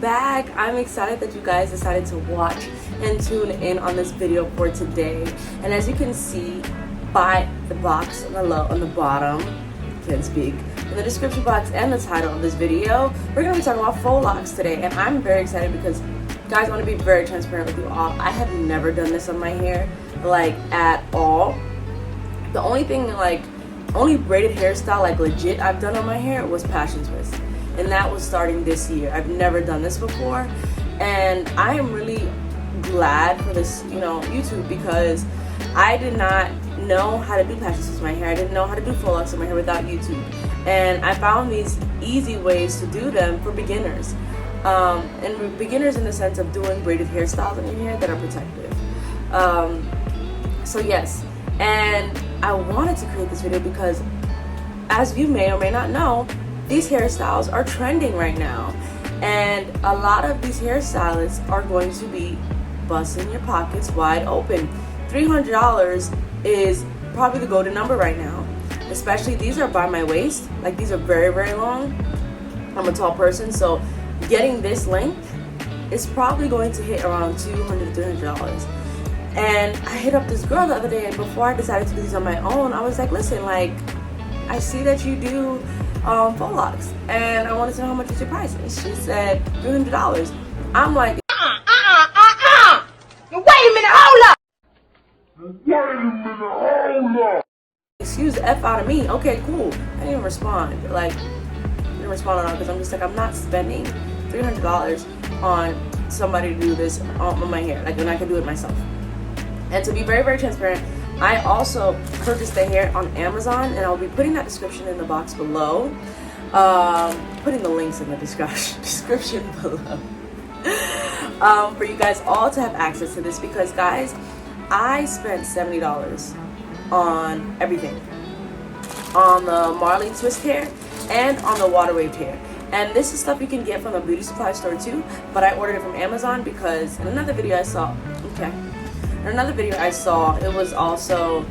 back. I'm excited that you guys decided to watch and tune in on this video for today. And as you can see by the box on the bottom, can't speak, in the description box and the title of this video, we're going to be talking about faux locks today. And I'm very excited because, guys, I want to be very transparent with you all. I have never done this on my hair, like, at all. The only thing, like, only braided hairstyle, like, legit I've done on my hair was passion twist. And that was starting this year. I've never done this before. And I am really glad for this, YouTube, because I did not know how to do passion twist in my hair. I didn't know how to do faux locks in my hair without YouTube. And I found these easy ways to do them for beginners. And beginners in the sense of doing braided hairstyles in your hair that are protective. So yes, and I wanted to create this video because, as you may or may not know, these hairstyles are trending right now. And a lot of these hairstylists are going to be busting your pockets wide open. $300 is probably the golden number right now. Especially these are by my waist. Like, these are very, very long. I'm a tall person, so getting this length is probably going to hit around $200 to $300. And I hit up this girl the other day, and before I decided to do these on my own, I was like, listen, like, I see that you do faux locks, and I wanted to know how much is your price. And she said $300. I'm like, wait a minute, hold up. Excuse the F out of me. Okay, cool. I didn't even respond. Like, I didn't respond at all because I'm just like, I'm not spending $300 on somebody to do this on my hair. Like, when I can do it myself. And to be very, very transparent, I also purchased the hair on Amazon, and I'll be putting that description in the box below. Putting the links in the description below. For you guys all to have access to this, because, guys, I spent $70 on everything. On the Marley twist hair and on the water wave hair. And this is stuff you can get from a beauty supply store too, but I ordered it from Amazon because in another video I saw, it was also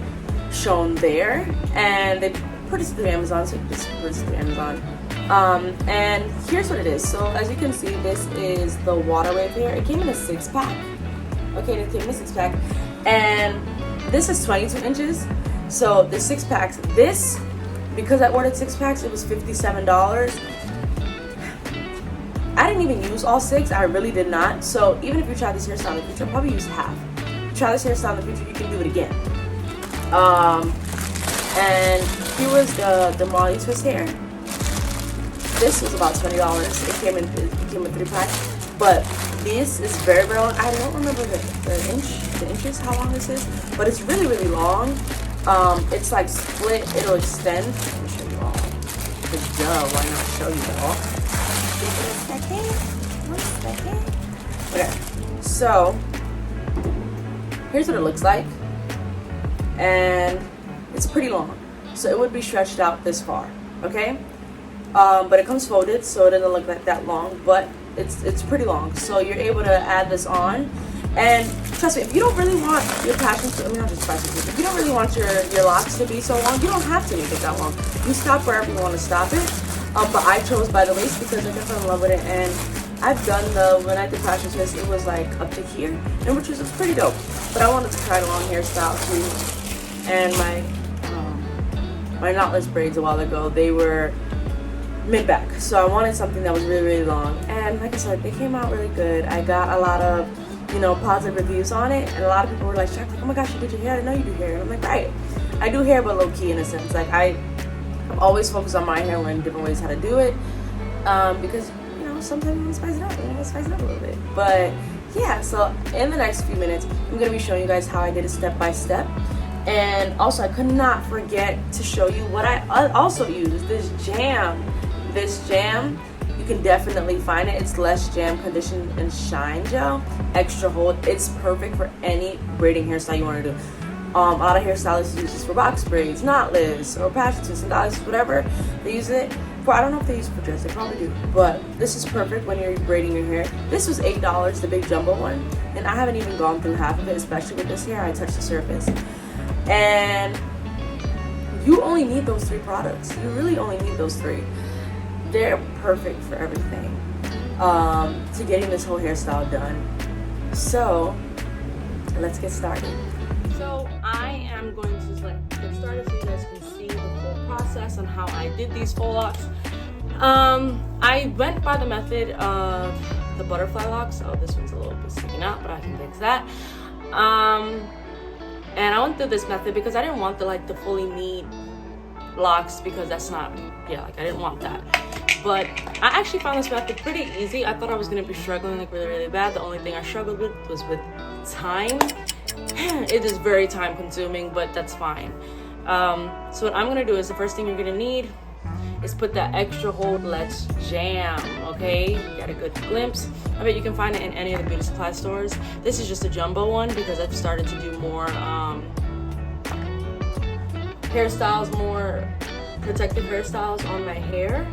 shown there, and they purchased it through Amazon, so you just purchase it through Amazon. And here's what it is. So as you can see, this is the water wave hair. It came in a 6-pack. Okay, it came in a 6-pack, and this is 22 inches. So the 6-packs, this, because I ordered 6-packs, it was $57. I didn't even use all 6. I really did not. So even if you try this hairstyle in the future, I'll probably use half. Try this hairstyle in the future, you can do it again. And here was the Marley twist hair. This was about $20. It came in 3-pack, but this is very, very long. I don't remember the inches, how long this is, but it's really, really long. It's like split. It'll extend. Let me show you all. Because duh, why not show you all? One second. Okay, so here's what it looks like, and it's pretty long, so it would be stretched out this far, okay? But it comes folded, so it doesn't look like that long, but it's pretty long, so you're able to add this on. And trust me, if you don't really want your if you don't really want your locks to be so long, you don't have to make it that long. You stop wherever you want to stop it. But I chose by the waist because I fell in love with it, and I've done when I did passion twist, it was like up to here, and which was pretty dope. But I wanted to try the long hairstyle too, and my knotless braids a while ago, they were mid-back, so I wanted something that was really, really long. And like I said, they came out really good. I got a lot of positive reviews on it, and a lot of people were like, oh my gosh, you did your hair, I didn't know you do hair. And I'm like, right, I do hair, but low-key in a sense. Like, I'm always focused on my hair, learning different ways how to do it, because sometimes you want to spice it up, a little bit. But yeah, so in the next few minutes, I'm going to be showing you guys how I did it step by step. And also, I could not forget to show you what I also used, this jam. You can definitely find it. It's Less Jam Condition and Shine Gel Extra Hold. It's perfect for any braiding hairstyle you want to do. A lot of hairstylists use this for box braids, knotless, or passion twists, and dollars, whatever. They use it for. I don't know if they use it for dress. They probably do. But this is perfect when you're braiding your hair. This was $8, the big jumbo one, and I haven't even gone through half of it. Especially with this hair, I touched the surface. And you only need those 3 products. You really only need those 3. They're perfect for everything. to getting this whole hairstyle done. So let's get started. So I am going to just get started so you guys can see the full process on how I did these faux locks. I went by the method of the butterfly locks. Oh, this one's a little bit sticking out, but I can fix that. And I went through this method because I didn't want the fully neat locks, because that's not, I didn't want that. But I actually found this method pretty easy. I thought I was gonna be struggling really, really bad. The only thing I struggled with was with time. It is very time consuming, but that's fine. So what I'm gonna do is, the first thing you're gonna need is put that extra hold Let's Jam, okay? Get a good glimpse. I bet you can find it in any of the beauty supply stores. This is just a jumbo one because I've started to do more hairstyles, more protective hairstyles on my hair,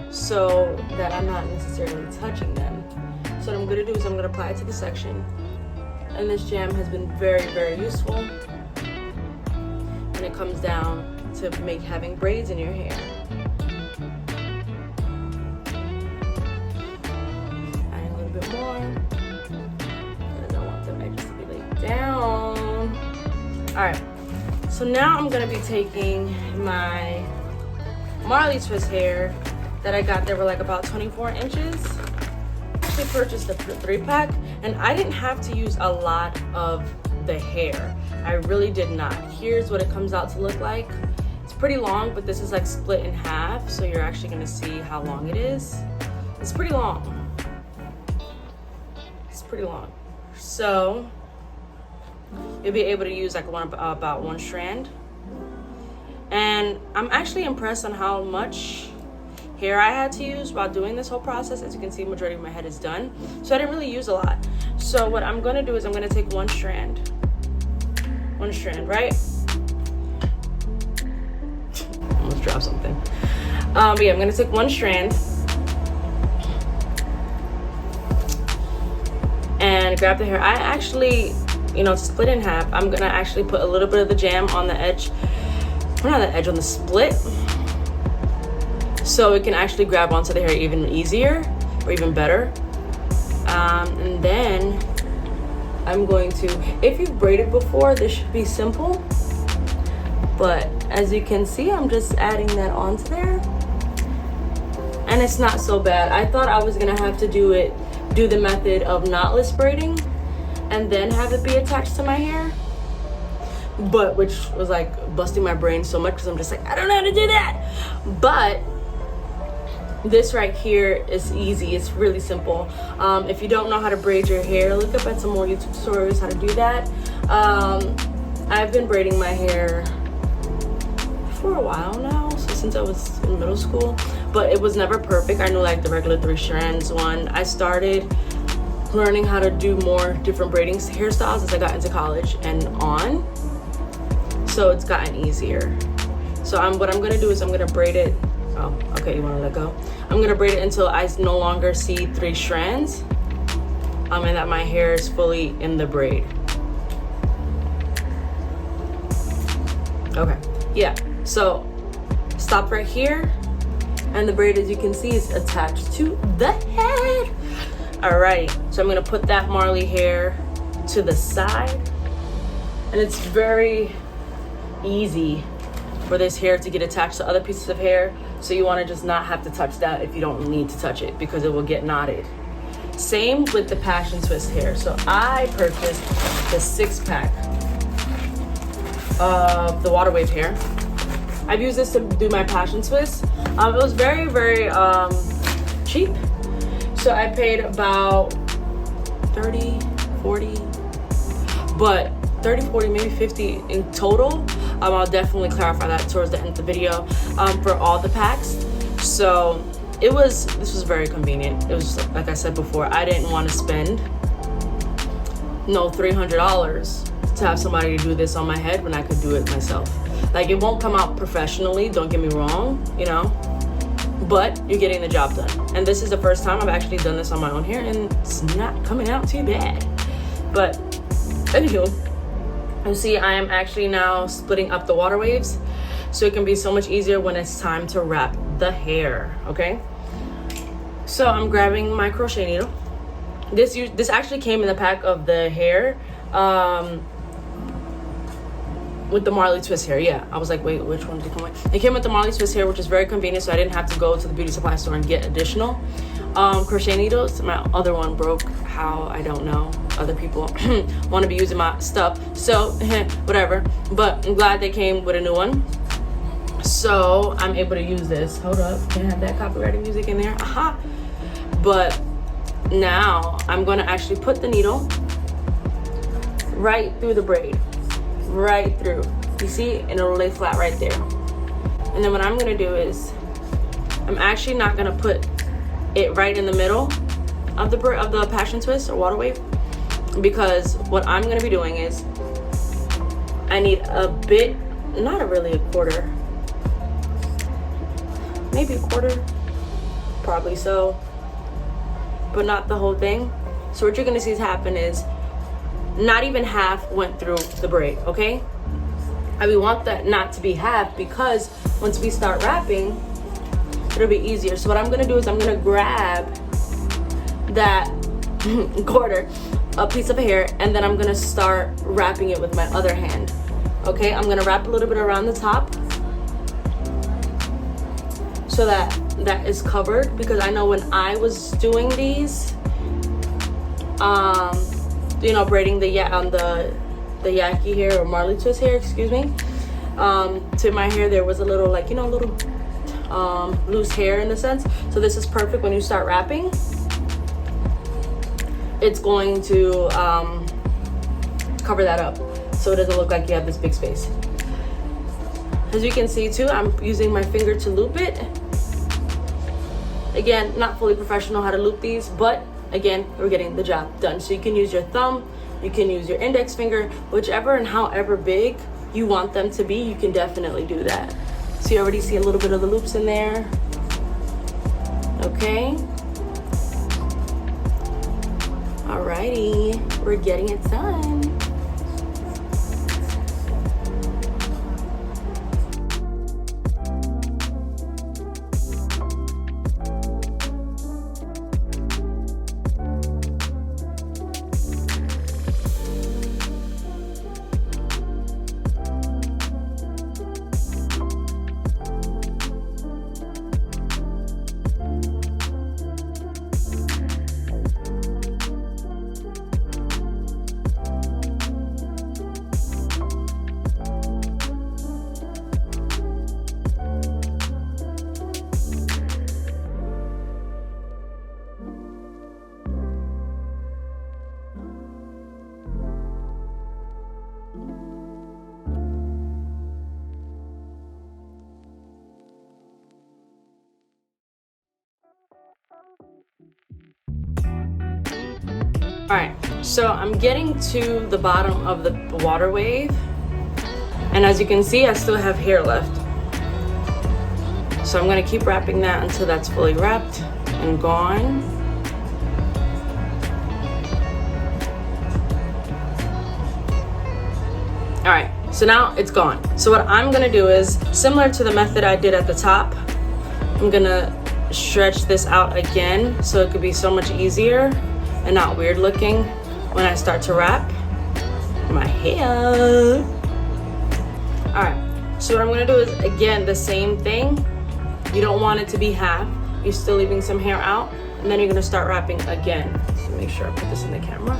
so that I'm not necessarily touching them. So what I'm gonna do is I'm gonna apply it to the section. And this jam has been very, very useful when it comes down to having braids in your hair. Add a little bit more. I don't want the edges to be laid down. All right, so now I'm gonna be taking my Marley twist hair that I got. They were about 24 inches. I actually purchased a 3-pack, and I didn't have to use a lot of the hair. I really did not. Here's what it comes out to look like. It's pretty long, but this is split in half, so you're actually gonna see how long it is. It's pretty long. It's pretty long. So you'll be able to use about one strand. And I'm actually impressed on how much hair I had to use while doing this whole process. As you can see, majority of my head is done, so I didn't really use a lot. So what I'm gonna do is I'm gonna take one strand, right? Almost dropped something. But yeah, I'm gonna take one strand and grab the hair. I actually, to split in half, I'm gonna actually put a little bit of the jam on the edge, or not the edge, on the split, so it can actually grab onto the hair even easier, or even better. And then I'm going to, if you've braided before, this should be simple, but as you can see, I'm just adding that onto there, and it's not so bad. I thought I was gonna have to do the method of knotless braiding and then have it be attached to my hair, but which was busting my brain so much, because I'm just I don't know how to do that. But this right here is easy. It's really simple. If you don't know how to braid your hair, look up at some more YouTube tutorials how to do that. I've been braiding my hair for a while now, so since I was in middle school, but it was never perfect. I knew the regular 3 strands one. I started learning how to do more different braiding hairstyles as I got into college and on, so it's gotten easier. So what I'm gonna do is I'm gonna braid it. Oh, okay, you wanna let go? I'm gonna braid it until I no longer see 3 strands, and that my hair is fully in the braid. Okay, yeah, so stop right here, and the braid, as you can see, is attached to the head. All right, so I'm gonna put that Marley hair to the side, and it's very easy for this hair to get attached to other pieces of hair, so you want to just not have to touch that if you don't need to touch it, because it will get knotted. Same with the passion twist hair. So I purchased the 6-pack of the water wave hair. I've used this to do my passion twist. It was very, very cheap, so I paid about 30, 40, but 30, 40, maybe 50 in total. I'll definitely clarify that towards the end of the video for all the packs. So this was very convenient. It was, like I said before, I didn't want to spend $300 to have somebody to do this on my head when I could do it myself. It won't come out professionally, don't get me wrong, but you're getting the job done. And this is the first time I've actually done this on my own hair, and it's not coming out too bad. But anywho, you see I am actually now splitting up the water waves, so it can be so much easier when it's time to wrap the hair, okay? So I'm grabbing my crochet needle. This actually came in the pack of the hair, with the Marley twist hair. Yeah, I was like, wait, which one did it come with? It came with the Marley twist hair, which is very convenient, so I didn't have to go to the beauty supply store and get additional crochet needles. My other one broke. How, I don't know. Other people want to be using my stuff, so whatever. But I'm glad they came with a new one, so I'm able to use this. Hold up, can't have that copyrighted music in there. Aha. But now I'm going to actually put the needle right through the braid, right through. You see, and it'll lay flat right there. And then what I'm going to do is, I'm actually not going to put it right in the middle of the passion twist or water wave, because what I'm going to be doing is, I need a bit, not really a quarter, maybe a quarter, probably so, but not the whole thing. So what you're going to see happen is, not even half went through the braid, okay? And we want that not to be half, because once we start wrapping, it'll be easier. So what I'm gonna do is, I'm gonna grab that quarter, a piece of hair, and then I'm gonna start wrapping it with my other hand. Okay, I'm gonna wrap a little bit around the top so that that is covered, because I know when I was doing these, you know, braiding the yaki hair, or Marley twist hair, excuse me, to my hair, there was a little, like, you know, a little loose hair in a sense. So this is perfect when you start wrapping. It's going to cover that up, so it doesn't look like you have this big space. As you can see too, I'm using my finger to loop it. Again, not fully professional how to loop these, but again, we're getting the job done. So you can use your thumb, you can use your index finger, whichever and however big you want them to be, you can definitely do that. So you already see a little bit of the loops in there. Okay. Alrighty, we're getting it done. All right, so I'm getting to the bottom of the water wave, and as you can see, I still have hair left. So I'm gonna keep wrapping that until that's fully wrapped and gone. All right, so now it's gone. So what I'm gonna do is, similar to the method I did at the top, I'm gonna stretch this out again so it could be so much easier and not weird looking when I start to wrap my hair. All right, so what I'm gonna do is, again, the same thing. You don't want it to be half. You're still leaving some hair out, and then you're gonna start wrapping again. So make sure I put this in the camera.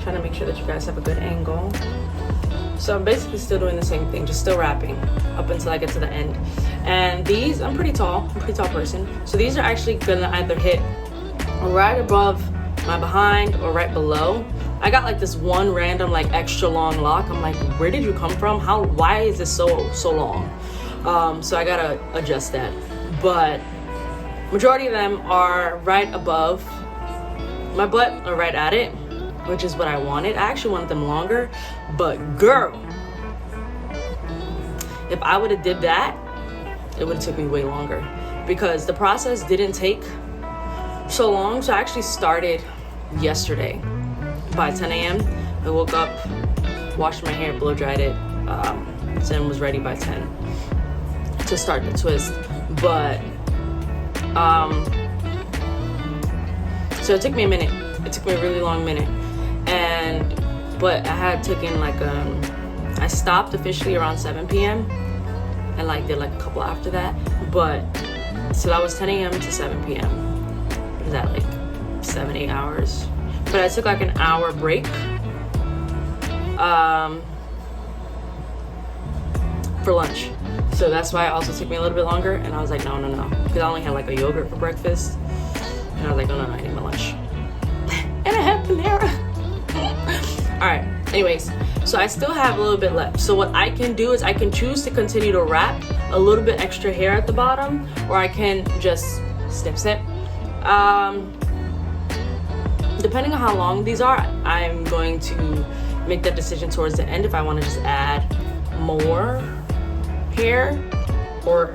Trying to make sure that you guys have a good angle. So I'm basically still doing the same thing, just still wrapping up until I get to the end. And these, I'm a pretty tall person. So these are actually gonna either hit right above my behind or right below I got like this one random like extra long lock. I'm like, where did you come from? Why is this so long? So I gotta adjust that. But majority of them are right above my butt or right at it, which is what I wanted. I actually wanted them longer, but girl, if I would have did that, it would have took me way longer, because the process didn't take so long. So I actually started yesterday by 10 a.m. I woke up, washed my hair, blow dried it, then was ready by 10 to start the twist. But so it took me a minute. It took me a really long minute, but I had taken like I stopped officially around 7 p.m. and like did like a couple after that. But so that was 10 a.m. to 7 p.m. Is that like 7-8 hours? But I took like an hour break for lunch. So that's why it also took me a little bit longer. And I was like, no. Because I only had like a yogurt for breakfast. And I was like, no, I need my lunch. And I had Panera. Alright, anyways. So I still have a little bit left. So what I can do is I can choose to continue to wrap a little bit extra hair at the bottom. Or I can just snip. Depending on how long these are, I'm going to make that decision towards the end if I want to just add more hair or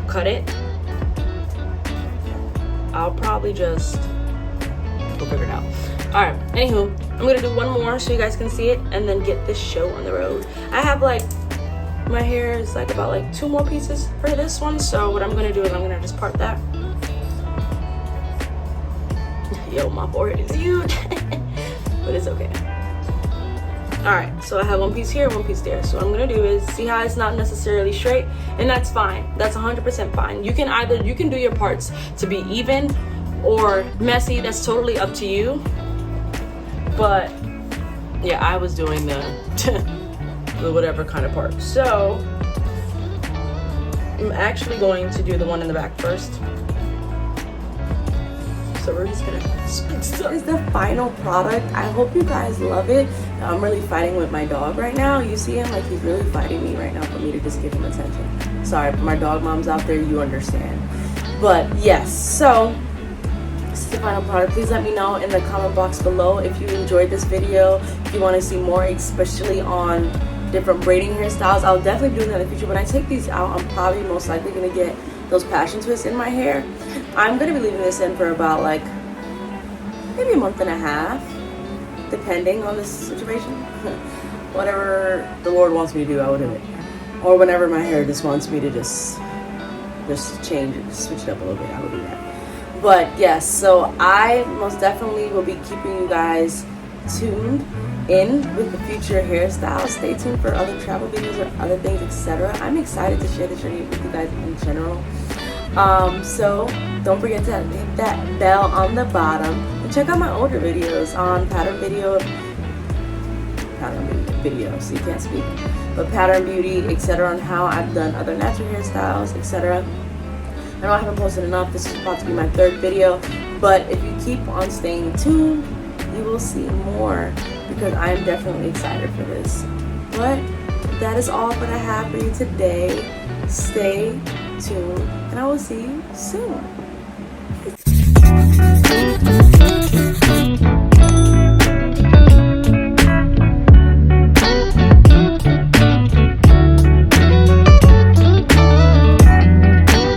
cut it. I'll probably we'll figure it out. Alright, anywho, I'm gonna do one more so you guys can see it and then get this show on the road. I have like, my hair is like about like 2 more pieces for this one, so what I'm gonna do is I'm gonna just part that. Yo, my forehead is huge. But it's okay. Alright, so I have 1 piece here, 1 piece there. So what I'm gonna do is, see how it's not necessarily straight, and that's fine. That's 100% fine. You can do your parts to be even or messy. That's totally up to you. But yeah, I was doing the whatever kind of part. So I'm actually going to do the one in the back first. So we're just gonna this is the final product. I hope you guys love it. I'm really fighting with my dog right now. You see him, like, he's really fighting me right now for me to just give him attention. Sorry, my dog moms out there, you understand. But yes, so this is the final product. Please let me know in the comment box below if you enjoyed this video, if you want to see more, especially on different braiding hairstyles. I'll definitely do that in the future. When I take these out, I'm probably most likely going to get those passion twists in my hair. I'm going to be leaving this in for about like maybe a month and a half, depending on the situation. Whatever the Lord wants me to do, I will do it. Or whenever my hair just wants me to just change it, just switch it up a little bit, I will do that. But yes, so I most definitely will be keeping you guys tuned in with the future hairstyles. Stay tuned for other travel videos or other things, etc. I'm excited to share this journey with you guys in general. So don't forget to hit that bell on the bottom and check out my older videos on pattern video, so you can't speak, but pattern beauty, etc., on how I've done other natural hairstyles, etc. I know I haven't posted enough. This is about to be my 3rd video, but if you keep on staying tuned, you will see more, because I am definitely excited for this. But that is all that I have for you today. Stay tuned, and I will see you soon.